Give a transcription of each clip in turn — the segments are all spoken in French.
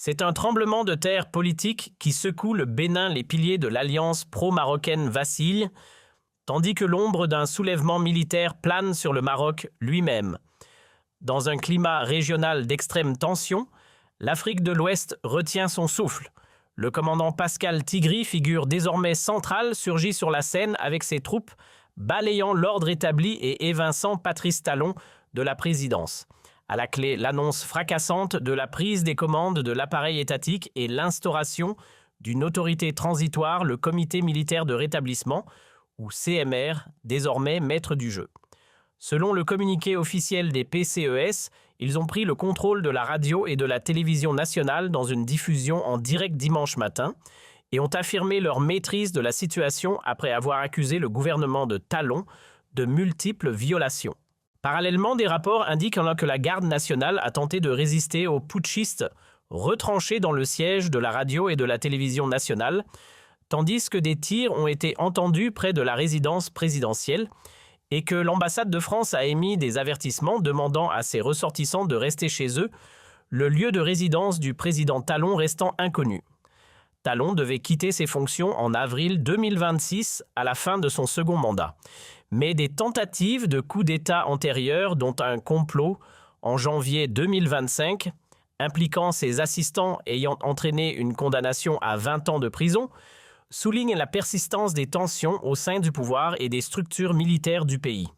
C'est un tremblement de terre politique qui secoue le Bénin. Les piliers de l'alliance pro-marocaine vacillent, tandis que l'ombre d'un soulèvement militaire plane sur le Maroc lui-même. Dans un climat régional d'extrême tension, l'Afrique de l'Ouest retient son souffle. Le commandant Pascal Tigri, figure désormais centrale, surgit sur la scène avec ses troupes, balayant l'ordre établi et évinçant Patrice Talon de la présidence. À la clé, l'annonce fracassante de la prise des commandes de l'appareil étatique et l'instauration d'une autorité transitoire, le Comité militaire de rétablissement, ou CMR, désormais maître du jeu. Selon le communiqué officiel des PCES, ils ont pris le contrôle de la radio et de la télévision nationale dans une diffusion en direct dimanche matin et ont affirmé leur maîtrise de la situation après avoir accusé le gouvernement de Talon de multiples violations. Parallèlement, des rapports indiquent que la garde nationale a tenté de résister aux putschistes retranchés dans le siège de la radio et de la télévision nationale, tandis que des tirs ont été entendus près de la résidence présidentielle et que l'ambassade de France a émis des avertissements demandant à ses ressortissants de rester chez eux, le lieu de résidence du président Talon restant inconnu. Talon devait quitter ses fonctions en avril 2026 à la fin de son second mandat. Mais des tentatives de coup d'État antérieurs, dont un complot en janvier 2025, impliquant ses assistants ayant entraîné une condamnation à 20 ans de prison, soulignent la persistance des tensions au sein du pouvoir et des structures militaires du pays.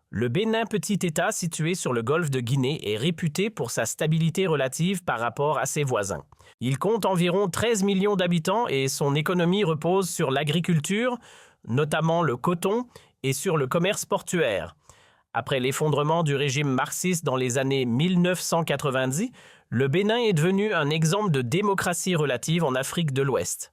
Le Bénin, petit État situé sur le golfe de Guinée, est réputé pour sa stabilité relative par rapport à ses voisins. Il compte environ 13 millions d'habitants et son économie repose sur l'agriculture, notamment le coton, et sur le commerce portuaire. Après l'effondrement du régime marxiste dans les années 1990, le Bénin est devenu un exemple de démocratie relative en Afrique de l'Ouest.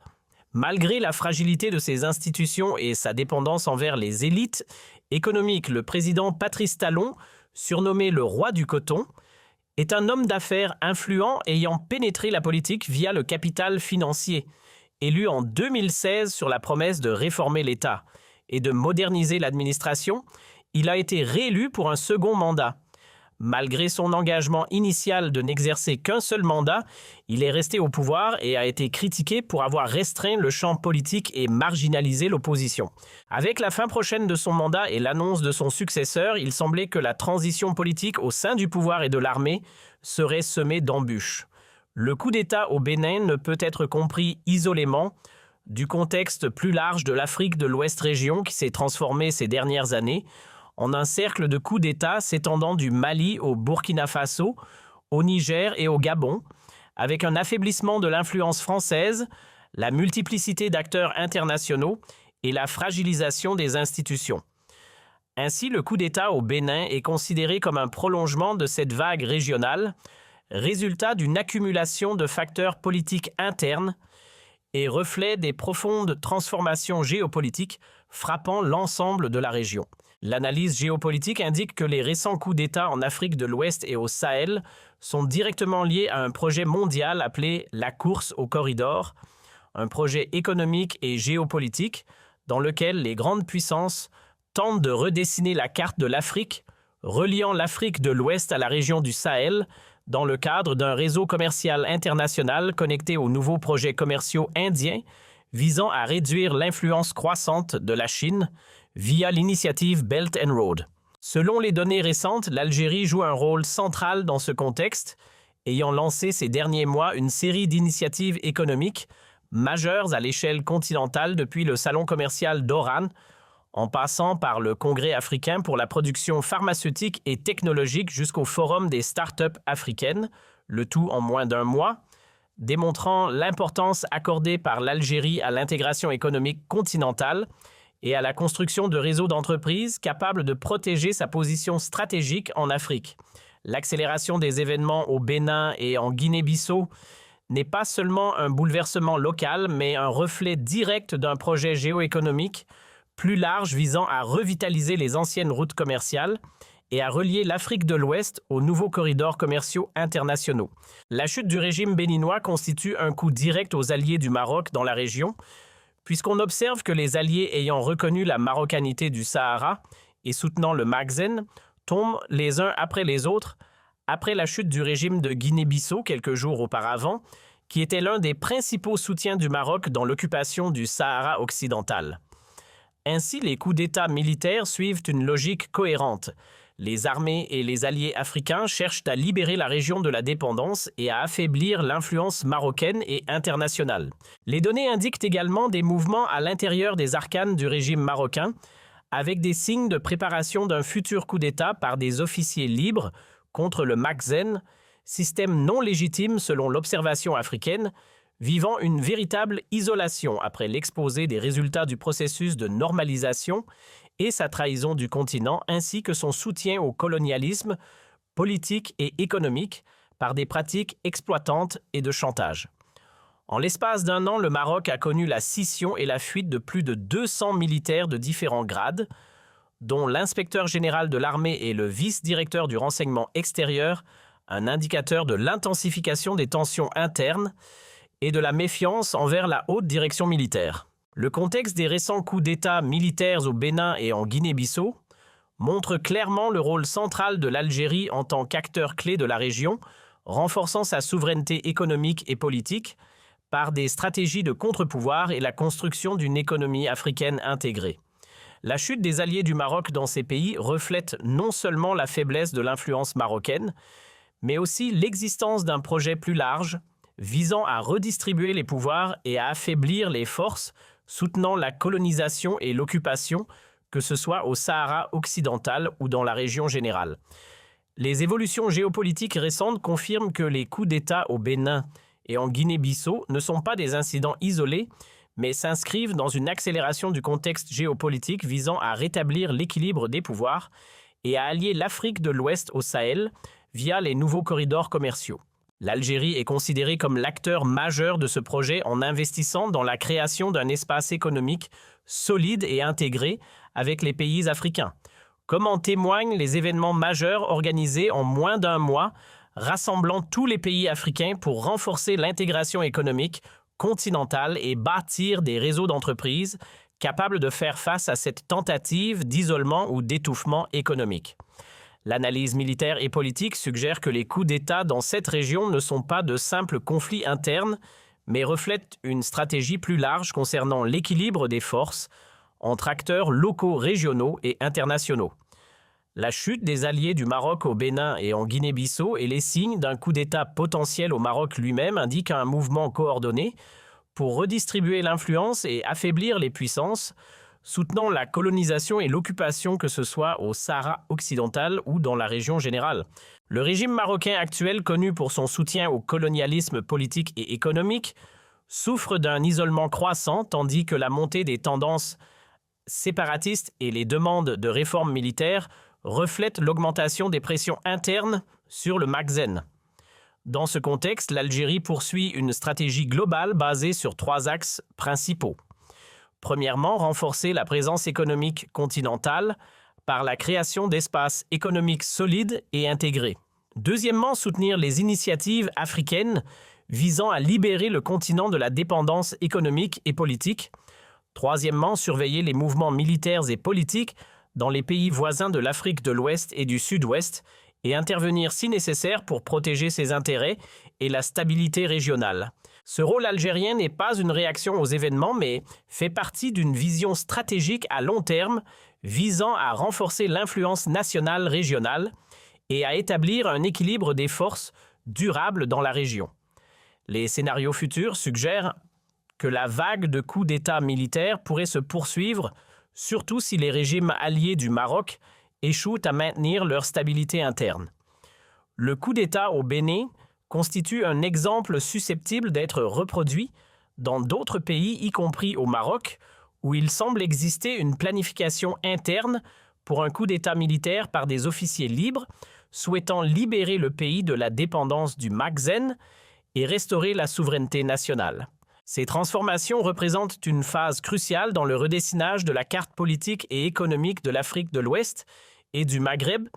Malgré la fragilité de ses institutions et sa dépendance envers les élites économiques, le président Patrice Talon, surnommé le roi du coton, est un homme d'affaires influent ayant pénétré la politique via le capital financier, élu en 2016 sur la promesse de réformer l'État et de moderniser l'administration. Il a été réélu pour un second mandat. Malgré son engagement initial de n'exercer qu'un seul mandat, il est resté au pouvoir et a été critiqué pour avoir restreint le champ politique et marginalisé l'opposition. Avec la fin prochaine de son mandat et l'annonce de son successeur, il semblait que la transition politique au sein du pouvoir et de l'armée serait semée d'embûches. Le coup d'État au Bénin ne peut être compris isolément du contexte plus large de l'Afrique de l'Ouest région qui s'est transformée ces dernières années en un cercle de coups d'État s'étendant du Mali au Burkina Faso, au Niger et au Gabon, avec un affaiblissement de l'influence française, la multiplicité d'acteurs internationaux et la fragilisation des institutions. Ainsi, le coup d'État au Bénin est considéré comme un prolongement de cette vague régionale, résultat d'une accumulation de facteurs politiques internes et reflet des profondes transformations géopolitiques frappant l'ensemble de la région. L'analyse géopolitique indique que les récents coups d'État en Afrique de l'Ouest et au Sahel sont directement liés à un projet mondial appelé la course au corridor, un projet économique et géopolitique dans lequel les grandes puissances tentent de redessiner la carte de l'Afrique, reliant l'Afrique de l'Ouest à la région du Sahel dans le cadre d'un réseau commercial international connecté aux nouveaux projets commerciaux indiens visant à réduire l'influence croissante de la Chine via l'initiative Belt and Road. Selon les données récentes, l'Algérie joue un rôle central dans ce contexte, ayant lancé ces derniers mois une série d'initiatives économiques majeures à l'échelle continentale depuis le salon commercial d'Oran, en passant par le Congrès africain pour la production pharmaceutique et technologique jusqu'au Forum des startups africaines, le tout en moins d'un mois, démontrant l'importance accordée par l'Algérie à l'intégration économique continentale et à la construction de réseaux d'entreprises capables de protéger sa position stratégique en Afrique. L'accélération des événements au Bénin et en Guinée-Bissau n'est pas seulement un bouleversement local, mais un reflet direct d'un projet géoéconomique plus large visant à revitaliser les anciennes routes commerciales et à relier l'Afrique de l'Ouest aux nouveaux corridors commerciaux internationaux. La chute du régime béninois constitue un coup direct aux alliés du Maroc dans la région, puisqu'on observe que les alliés ayant reconnu la marocanité du Sahara et soutenant le Maghreb tombent les uns après les autres après la chute du régime de Guinée-Bissau quelques jours auparavant, qui était l'un des principaux soutiens du Maroc dans l'occupation du Sahara occidental. Ainsi, les coups d'État militaires suivent une logique cohérente. Les armées et les alliés africains cherchent à libérer la région de la dépendance et à affaiblir l'influence marocaine et internationale. Les données indiquent également des mouvements à l'intérieur des arcanes du régime marocain, avec des signes de préparation d'un futur coup d'État par des officiers libres contre le Makhzen, système non légitime selon l'observation africaine, vivant une véritable isolation après l'exposé des résultats du processus de normalisation et sa trahison du continent, ainsi que son soutien au colonialisme politique et économique par des pratiques exploitantes et de chantage. En l'espace d'un an, le Maroc a connu la scission et la fuite de plus de 200 militaires de différents grades, dont l'inspecteur général de l'armée et le vice-directeur du renseignement extérieur, un indicateur de l'intensification des tensions internes et de la méfiance envers la haute direction militaire. Le contexte des récents coups d'État militaires au Bénin et en Guinée-Bissau montre clairement le rôle central de l'Algérie en tant qu'acteur clé de la région, renforçant sa souveraineté économique et politique par des stratégies de contre-pouvoir et la construction d'une économie africaine intégrée. La chute des alliés du Maroc dans ces pays reflète non seulement la faiblesse de l'influence marocaine, mais aussi l'existence d'un projet plus large, visant à redistribuer les pouvoirs et à affaiblir les forces soutenant la colonisation et l'occupation, que ce soit au Sahara occidental ou dans la région générale. Les évolutions géopolitiques récentes confirment que les coups d'État au Bénin et en Guinée-Bissau ne sont pas des incidents isolés, mais s'inscrivent dans une accélération du contexte géopolitique visant à rétablir l'équilibre des pouvoirs et à allier l'Afrique de l'Ouest au Sahel via les nouveaux corridors commerciaux. L'Algérie est considérée comme l'acteur majeur de ce projet en investissant dans la création d'un espace économique solide et intégré avec les pays africains, comme en témoignent les événements majeurs organisés en moins d'un mois, rassemblant tous les pays africains pour renforcer l'intégration économique continentale et bâtir des réseaux d'entreprises capables de faire face à cette tentative d'isolement ou d'étouffement économique. L'analyse militaire et politique suggère que les coups d'État dans cette région ne sont pas de simples conflits internes, mais reflètent une stratégie plus large concernant l'équilibre des forces entre acteurs locaux, régionaux et internationaux. La chute des alliés du Maroc au Bénin et en Guinée-Bissau et les signes d'un coup d'État potentiel au Maroc lui-même indiquent un mouvement coordonné pour redistribuer l'influence et affaiblir les puissances, soutenant la colonisation et l'occupation que ce soit au Sahara occidental ou dans la région générale. Le régime marocain actuel, connu pour son soutien au colonialisme politique et économique, souffre d'un isolement croissant tandis que la montée des tendances séparatistes et les demandes de réformes militaires reflètent l'augmentation des pressions internes sur le Makhzen. Dans ce contexte, l'Algérie poursuit une stratégie globale basée sur 3 axes principaux. Premièrement, renforcer la présence économique continentale par la création d'espaces économiques solides et intégrés. Deuxièmement, soutenir les initiatives africaines visant à libérer le continent de la dépendance économique et politique. Troisièmement, surveiller les mouvements militaires et politiques dans les pays voisins de l'Afrique de l'Ouest et du Sud-Ouest et intervenir si nécessaire pour protéger ses intérêts et la stabilité régionale. Ce rôle algérien n'est pas une réaction aux événements, mais fait partie d'une vision stratégique à long terme visant à renforcer l'influence nationale régionale et à établir un équilibre des forces durable dans la région. Les scénarios futurs suggèrent que la vague de coups d'État militaires pourrait se poursuivre, surtout si les régimes alliés du Maroc échouent à maintenir leur stabilité interne. Le coup d'État au Bénin constitue un exemple susceptible d'être reproduit dans d'autres pays, y compris au Maroc, où il semble exister une planification interne pour un coup d'État militaire par des officiers libres souhaitant libérer le pays de la dépendance du Makhzen et restaurer la souveraineté nationale. Ces transformations représentent une phase cruciale dans le redessinage de la carte politique et économique de l'Afrique de l'Ouest et du Maghreb,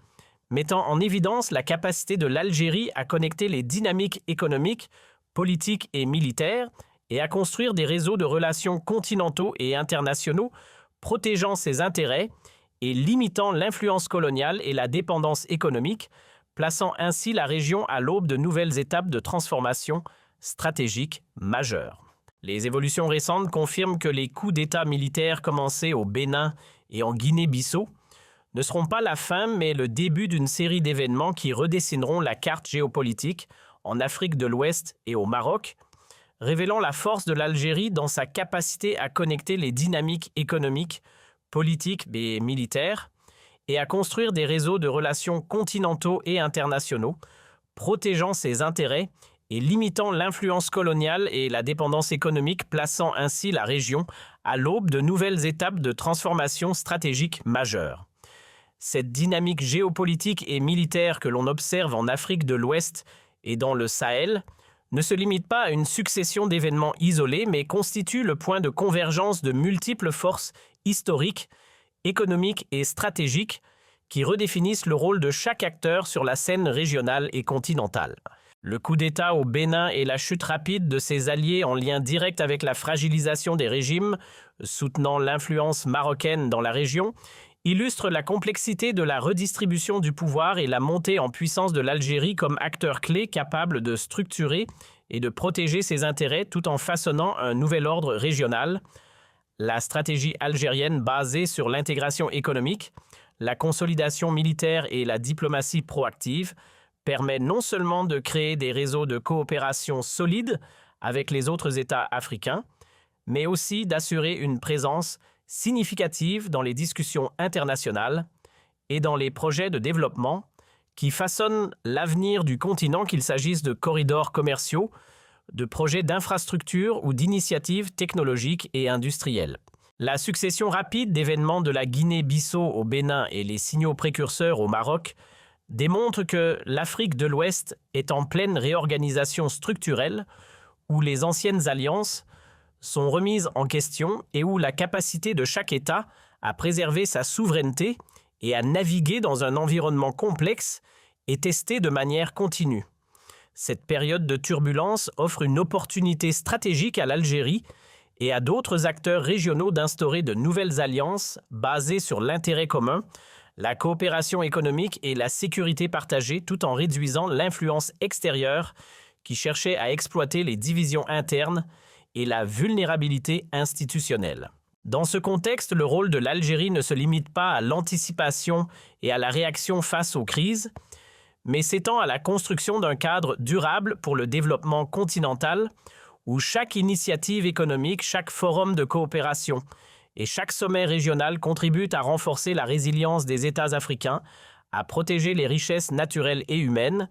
mettant en évidence la capacité de l'Algérie à connecter les dynamiques économiques, politiques et militaires et à construire des réseaux de relations continentaux et internationaux protégeant ses intérêts et limitant l'influence coloniale et la dépendance économique plaçant ainsi la région à l'aube de nouvelles étapes de transformation stratégique majeure. Les évolutions récentes confirment que les coups d'État militaires commencés au Bénin et en Guinée-Bissau ne seront pas la fin, mais le début d'une série d'événements qui redessineront la carte géopolitique en Afrique de l'Ouest et au Maroc, révélant la force de l'Algérie dans sa capacité à connecter les dynamiques économiques, politiques et militaires, et à construire des réseaux de relations continentaux et internationaux, protégeant ses intérêts et limitant l'influence coloniale et la dépendance économique, plaçant ainsi la région à l'aube de nouvelles étapes de transformation stratégique majeure. Cette dynamique géopolitique et militaire que l'on observe en Afrique de l'Ouest et dans le Sahel ne se limite pas à une succession d'événements isolés, mais constitue le point de convergence de multiples forces historiques, économiques et stratégiques qui redéfinissent le rôle de chaque acteur sur la scène régionale et continentale. Le coup d'État au Bénin et la chute rapide de ses alliés en lien direct avec la fragilisation des régimes soutenant l'influence marocaine dans la région illustrent la complexité de la redistribution du pouvoir et la montée en puissance de l'Algérie comme acteur clé capable de structurer et de protéger ses intérêts tout en façonnant un nouvel ordre régional. La stratégie algérienne basée sur l'intégration économique, la consolidation militaire et la diplomatie proactive permet non seulement de créer des réseaux de coopération solides avec les autres États africains, mais aussi d'assurer une présence significative dans les discussions internationales et dans les projets de développement qui façonnent l'avenir du continent, qu'il s'agisse de corridors commerciaux, de projets d'infrastructures ou d'initiatives technologiques et industrielles. La succession rapide d'événements de la Guinée-Bissau au Bénin et les signaux précurseurs au Maroc démontrent que l'Afrique de l'Ouest est en pleine réorganisation structurelle où les anciennes alliances sont remises en question et où la capacité de chaque État à préserver sa souveraineté et à naviguer dans un environnement complexe est testée de manière continue. Cette période de turbulence offre une opportunité stratégique à l'Algérie et à d'autres acteurs régionaux d'instaurer de nouvelles alliances basées sur l'intérêt commun, la coopération économique et la sécurité partagée, tout en réduisant l'influence extérieure qui cherchait à exploiter les divisions internes et la vulnérabilité institutionnelle. Dans ce contexte, le rôle de l'Algérie ne se limite pas à l'anticipation et à la réaction face aux crises, mais s'étend à la construction d'un cadre durable pour le développement continental où chaque initiative économique, chaque forum de coopération et chaque sommet régional contribuent à renforcer la résilience des États africains, à protéger les richesses naturelles et humaines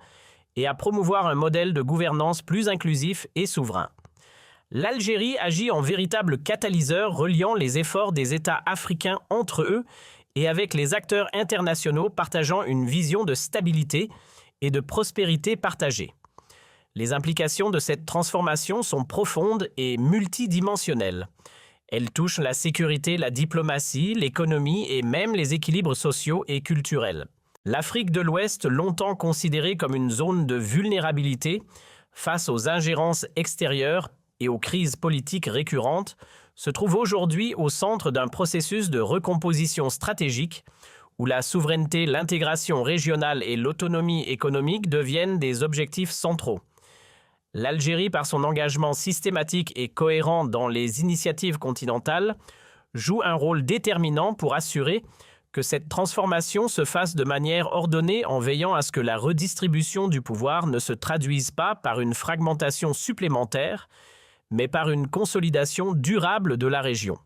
et à promouvoir un modèle de gouvernance plus inclusif et souverain. L'Algérie agit en véritable catalyseur reliant les efforts des États africains entre eux et avec les acteurs internationaux partageant une vision de stabilité et de prospérité partagée. Les implications de cette transformation sont profondes et multidimensionnelles. Elles touchent la sécurité, la diplomatie, l'économie et même les équilibres sociaux et culturels. L'Afrique de l'Ouest, longtemps considérée comme une zone de vulnérabilité face aux ingérences extérieures et aux crises politiques récurrentes, se trouve aujourd'hui au centre d'un processus de recomposition stratégique où la souveraineté, l'intégration régionale et l'autonomie économique deviennent des objectifs centraux. L'Algérie, par son engagement systématique et cohérent dans les initiatives continentales, joue un rôle déterminant pour assurer que cette transformation se fasse de manière ordonnée en veillant à ce que la redistribution du pouvoir ne se traduise pas par une fragmentation supplémentaire, mais par une consolidation durable de la région.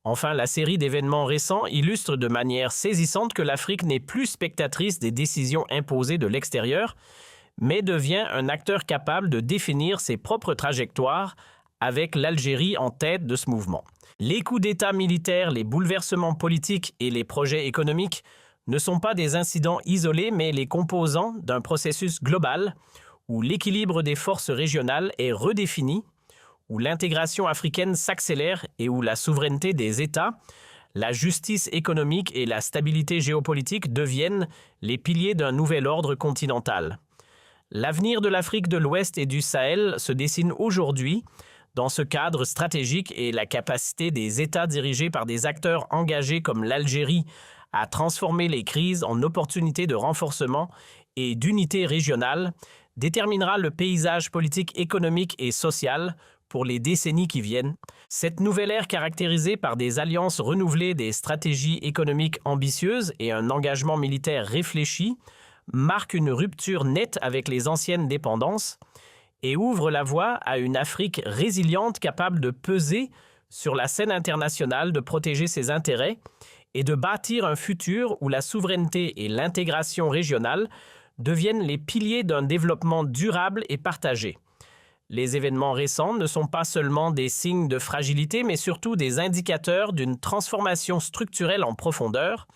Enfin, la série d'événements récents illustre de manière saisissante que l'Afrique n'est plus spectatrice des décisions imposées de l'extérieur, mais devient un acteur capable de définir ses propres trajectoires, avec l'Algérie en tête de ce mouvement. Les coups d'État militaires, les bouleversements politiques et les projets économiques ne sont pas des incidents isolés, mais les composants d'un processus global où l'équilibre des forces régionales est redéfini, où l'intégration africaine s'accélère et où la souveraineté des États, la justice économique et la stabilité géopolitique deviennent les piliers d'un nouvel ordre continental. L'avenir de l'Afrique de l'Ouest et du Sahel se dessine aujourd'hui dans ce cadre stratégique et la capacité des États dirigés par des acteurs engagés comme l'Algérie à transformer les crises en opportunités de renforcement et d'unité régionale déterminera le paysage politique, économique et social pour les décennies qui viennent. Cette nouvelle ère caractérisée par des alliances renouvelées, des stratégies économiques ambitieuses et un engagement militaire réfléchi marque une rupture nette avec les anciennes dépendances et ouvre la voie à une Afrique résiliente capable de peser sur la scène internationale, de protéger ses intérêts et de bâtir un futur où la souveraineté et l'intégration régionale deviennent les piliers d'un développement durable et partagé. Les événements récents ne sont pas seulement des signes de fragilité, mais surtout des indicateurs d'une transformation structurelle en profondeur,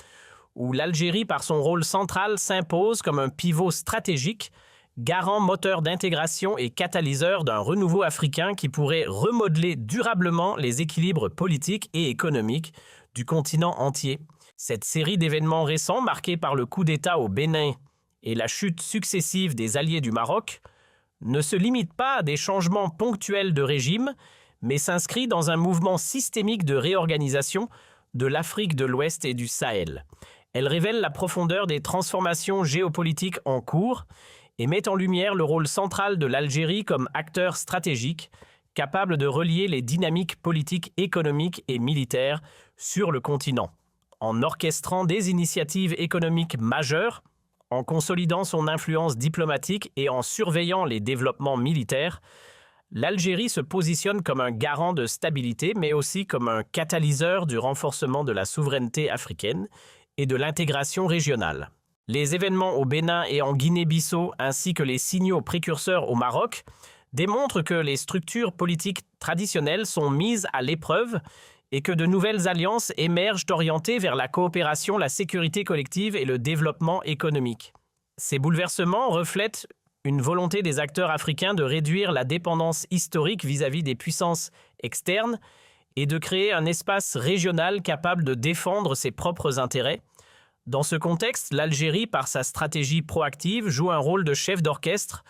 où l'Algérie, par son rôle central, s'impose comme un pivot stratégique, garant moteur d'intégration et catalyseur d'un renouveau africain qui pourrait remodeler durablement les équilibres politiques et économiques du continent entier. Cette série d'événements récents, marquée par le coup d'État au Bénin et la chute successive des alliés du Maroc, ne se limite pas à des changements ponctuels de régime, mais s'inscrit dans un mouvement systémique de réorganisation de l'Afrique de l'Ouest et du Sahel. Elle révèle la profondeur des transformations géopolitiques en cours et met en lumière le rôle central de l'Algérie comme acteur stratégique, capable de relier les dynamiques politiques, économiques et militaires sur le continent. En orchestrant des initiatives économiques majeures, en consolidant son influence diplomatique et en surveillant les développements militaires, l'Algérie se positionne comme un garant de stabilité, mais aussi comme un catalyseur du renforcement de la souveraineté africaine et de l'intégration régionale. Les événements au Bénin et en Guinée-Bissau, ainsi que les signaux précurseurs au Maroc, démontrent que les structures politiques traditionnelles sont mises à l'épreuve et que de nouvelles alliances émergent orientées vers la coopération, la sécurité collective et le développement économique. Ces bouleversements reflètent une volonté des acteurs africains de réduire la dépendance historique vis-à-vis des puissances externes et de créer un espace régional capable de défendre ses propres intérêts. Dans ce contexte, l'Algérie, par sa stratégie proactive, joue un rôle de chef d'orchestre,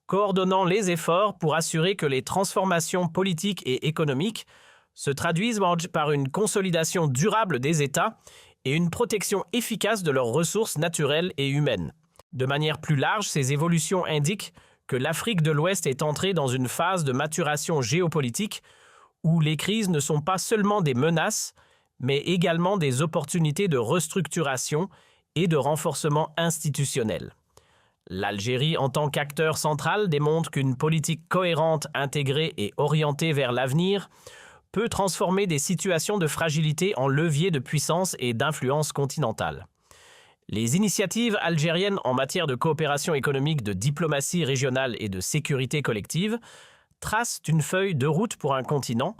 coordonnant les efforts pour assurer que les transformations politiques et économiques se traduisent par une consolidation durable des États et une protection efficace de leurs ressources naturelles et humaines. De manière plus large, ces évolutions indiquent que l'Afrique de l'Ouest est entrée dans une phase de maturation géopolitique où les crises ne sont pas seulement des menaces, mais également des opportunités de restructuration et de renforcement institutionnel. L'Algérie, en tant qu'acteur central, démontre qu'une politique cohérente, intégrée et orientée vers l'avenir peut transformer des situations de fragilité en levier de puissance et d'influence continentale. Les initiatives algériennes en matière de coopération économique, de diplomatie régionale et de sécurité collective tracent une feuille de route pour un continent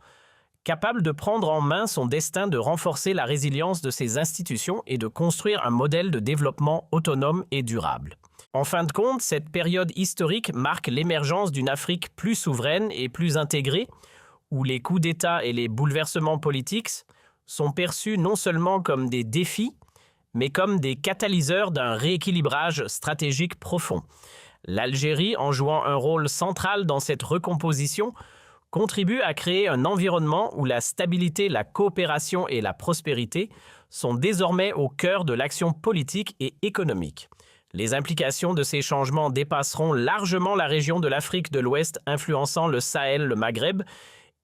capable de prendre en main son destin, de renforcer la résilience de ses institutions et de construire un modèle de développement autonome et durable. En fin de compte, cette période historique marque l'émergence d'une Afrique plus souveraine et plus intégrée, où les coups d'État et les bouleversements politiques sont perçus non seulement comme des défis, mais comme des catalyseurs d'un rééquilibrage stratégique profond. L'Algérie, en jouant un rôle central dans cette recomposition, contribue à créer un environnement où la stabilité, la coopération et la prospérité sont désormais au cœur de l'action politique et économique. Les implications de ces changements dépasseront largement la région de l'Afrique de l'Ouest, influençant le Sahel, le Maghreb,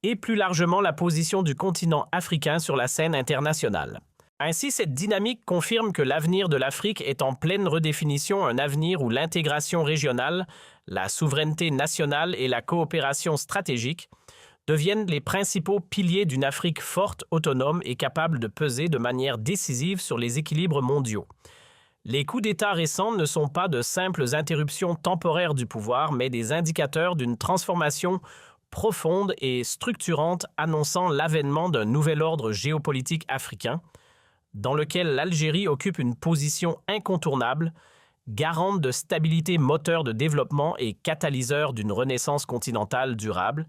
et plus largement la position du continent africain sur la scène internationale. Ainsi, cette dynamique confirme que l'avenir de l'Afrique est en pleine redéfinition, un avenir où l'intégration régionale, la souveraineté nationale et la coopération stratégique deviennent les principaux piliers d'une Afrique forte, autonome et capable de peser de manière décisive sur les équilibres mondiaux. Les coups d'État récents ne sont pas de simples interruptions temporaires du pouvoir, mais des indicateurs d'une transformation profonde et structurante annonçant l'avènement d'un nouvel ordre géopolitique africain, dans lequel l'Algérie occupe une position incontournable, garante de stabilité, moteur de développement et catalyseur d'une renaissance continentale durable.